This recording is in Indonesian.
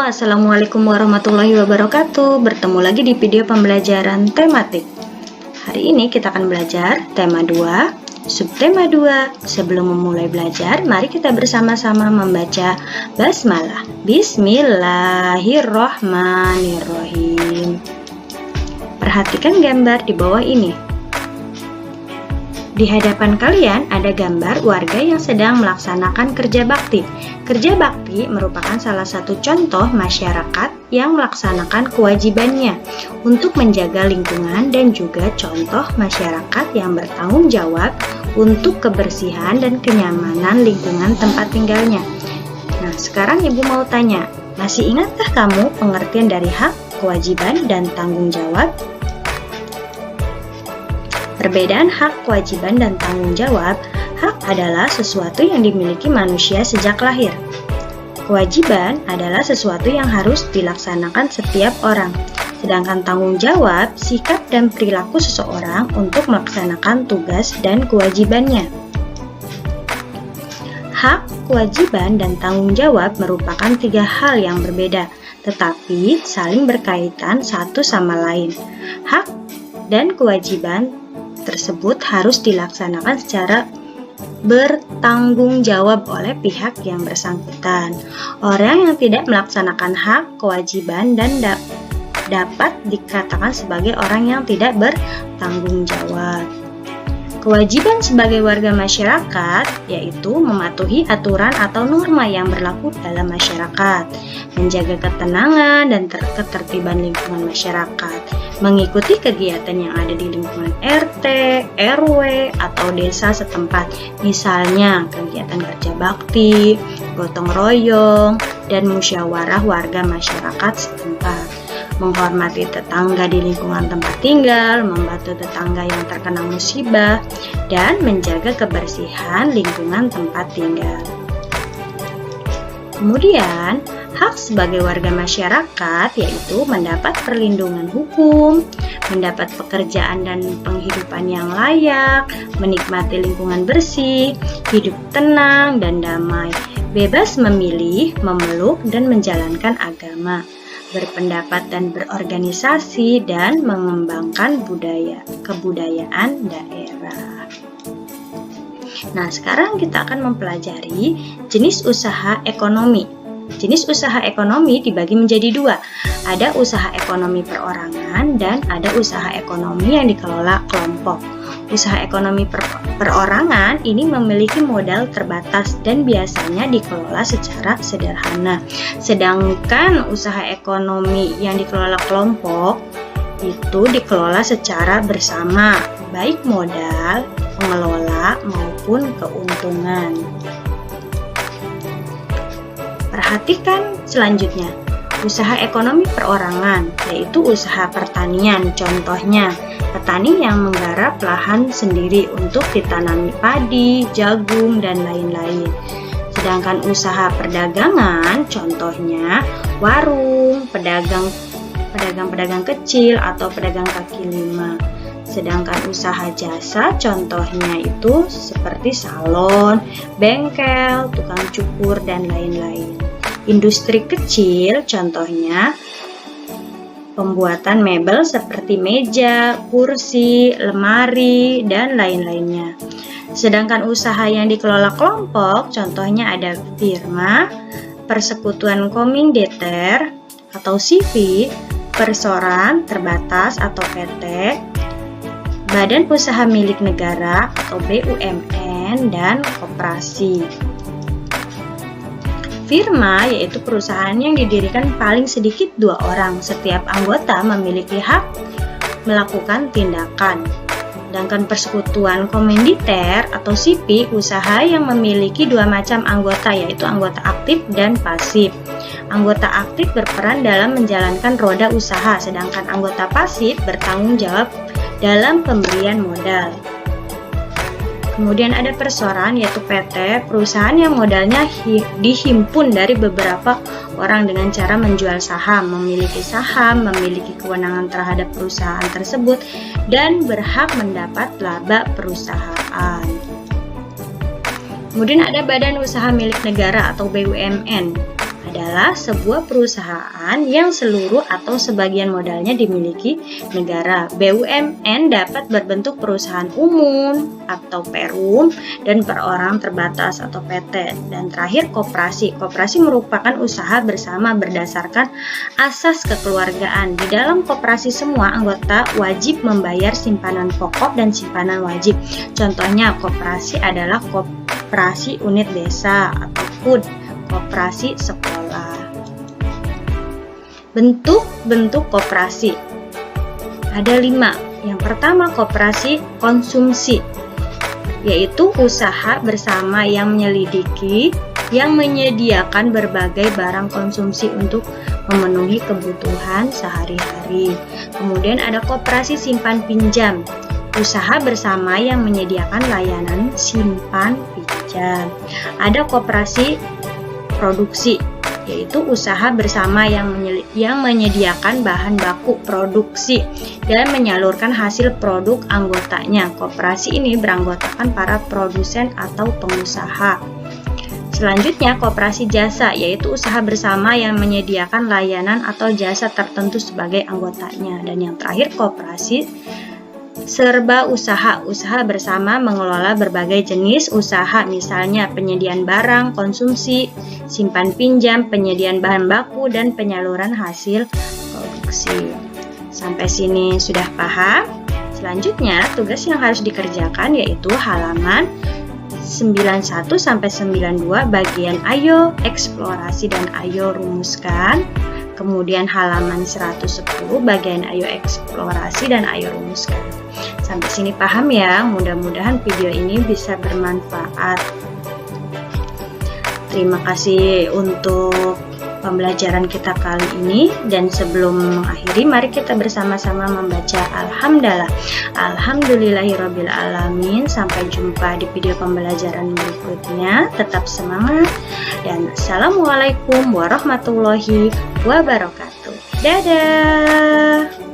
Assalamualaikum warahmatullahi wabarakatuh. Bertemu lagi di video pembelajaran tematik. Hari ini kita akan belajar tema 2, subtema 2. Sebelum memulai belajar, mari kita bersama-sama membaca basmalah. Bismillahirrohmanirrohim. Perhatikan gambar di bawah ini. Di hadapan kalian ada gambar warga yang sedang melaksanakan kerja bakti. Kerja bakti merupakan salah satu contoh masyarakat yang melaksanakan kewajibannya untuk menjaga lingkungan dan juga contoh masyarakat yang bertanggung jawab untuk kebersihan dan kenyamanan lingkungan tempat tinggalnya. Nah, sekarang Ibu mau tanya, masih ingatkah kamu pengertian dari hak, kewajiban, dan tanggung jawab? Perbedaan hak, kewajiban, dan tanggung jawab. Hak adalah sesuatu yang dimiliki manusia sejak lahir. Kewajiban adalah sesuatu yang harus dilaksanakan setiap orang. Sedangkan tanggung jawab, sikap dan perilaku seseorang untuk melaksanakan tugas dan kewajibannya. Hak, kewajiban, dan tanggung jawab merupakan tiga hal yang berbeda, tetapi saling berkaitan satu sama lain. Hak dan kewajiban tersebut harus dilaksanakan secara bertanggung jawab oleh pihak yang bersangkutan. Orang yang tidak melaksanakan hak, kewajiban, dan dapat dikatakan sebagai orang yang tidak bertanggung jawab. Kewajiban sebagai warga masyarakat yaitu mematuhi aturan atau norma yang berlaku dalam masyarakat, menjaga ketenangan dan ketertiban lingkungan masyarakat, mengikuti kegiatan yang ada di lingkungan RT, RW, atau desa setempat, misalnya kegiatan kerja bakti, gotong royong, dan musyawarah warga masyarakat setempat. Menghormati tetangga di lingkungan tempat tinggal, membantu tetangga yang terkena musibah, dan menjaga kebersihan lingkungan tempat tinggal. Kemudian, hak sebagai warga masyarakat yaitu mendapat perlindungan hukum, mendapat pekerjaan dan penghidupan yang layak, menikmati lingkungan bersih, hidup tenang dan damai, bebas memilih, memeluk, dan menjalankan agama, berpendapat dan berorganisasi, dan mengembangkan kebudayaan daerah. Nah, sekarang kita akan mempelajari jenis usaha ekonomi. Jenis usaha ekonomi dibagi menjadi dua. Ada usaha ekonomi perorangan dan ada usaha ekonomi yang dikelola kelompok. Usaha ekonomi perorangan ini memiliki modal terbatas dan biasanya dikelola secara sederhana. Sedangkan usaha ekonomi yang dikelola kelompok itu dikelola secara bersama, baik modal, pengelola, maupun keuntungan. Perhatikan selanjutnya, usaha ekonomi perorangan, yaitu usaha pertanian. Contohnya, petani yang menggarap lahan sendiri untuk ditanami padi, jagung, dan lain-lain. Sedangkan usaha perdagangan, contohnya warung, pedagang kecil atau pedagang kaki lima. Sedangkan usaha jasa, contohnya itu seperti salon, bengkel, tukang cukur, dan lain-lain. Industri kecil, contohnya pembuatan mebel seperti meja, kursi, lemari, dan lain-lainnya. Sedangkan usaha yang dikelola kelompok, contohnya ada firma, persekutuan kominditer atau CV, perseroan terbatas atau PT, badan usaha milik negara atau BUMN, dan koperasi. Firma yaitu perusahaan yang didirikan paling sedikit 2 orang. Setiap anggota memiliki hak melakukan tindakan. Sedangkan persekutuan kominditer atau SIPI, usaha yang memiliki 2 macam anggota, yaitu anggota aktif dan pasif. Anggota aktif berperan dalam menjalankan roda usaha, sedangkan anggota pasif bertanggung jawab dalam pemberian modal. Kemudian ada perseroan yaitu PT, perusahaan yang modalnya dihimpun dari beberapa orang dengan cara menjual saham, memiliki kewenangan terhadap perusahaan tersebut, dan berhak mendapat laba perusahaan. Kemudian ada badan usaha milik negara atau BUMN. adalah sebuah perusahaan yang seluruh atau sebagian modalnya dimiliki negara. BUMN dapat berbentuk perusahaan umum atau perum dan perorangan terbatas atau PT. Dan terakhir koperasi. Koperasi merupakan usaha bersama berdasarkan asas kekeluargaan. Di dalam koperasi semua anggota wajib membayar simpanan pokok dan simpanan wajib. Contohnya koperasi adalah koperasi unit desa ataupun koperasi sekolah. Bentuk-bentuk koperasi ada 5. Yang pertama koperasi konsumsi, yaitu usaha bersama yang menyediakan berbagai barang konsumsi untuk memenuhi kebutuhan sehari-hari. Kemudian ada koperasi simpan pinjam, usaha bersama yang menyediakan layanan simpan pinjam. Ada koperasi produksi, yaitu usaha bersama yang menyediakan bahan baku produksi dan menyalurkan hasil produk anggotanya. Koperasi ini beranggotakan para produsen atau pengusaha. Selanjutnya koperasi jasa, yaitu usaha bersama yang menyediakan layanan atau jasa tertentu sebagai anggotanya. Dan yang terakhir koperasi serba usaha, usaha bersama mengelola berbagai jenis usaha, misalnya penyediaan barang konsumsi, simpan pinjam, penyediaan bahan baku, dan penyaluran hasil produksi. Sampai sini sudah paham? Selanjutnya tugas yang harus dikerjakan yaitu halaman 91 sampai 92 bagian ayo eksplorasi dan ayo rumuskan. Kemudian halaman 110 bagian ayo eksplorasi dan ayo rumuskan. Sampai sini paham ya? Mudah-mudahan video ini bisa bermanfaat. Terima kasih untuk pembelajaran kita kali ini, dan sebelum mengakhiri mari kita bersama-sama membaca alhamdulillah. Alhamdulillahirabbil alamin. Sampai jumpa di video pembelajaran berikutnya. Tetap semangat dan assalamualaikum warahmatullahi wabarakatuh. Dadah.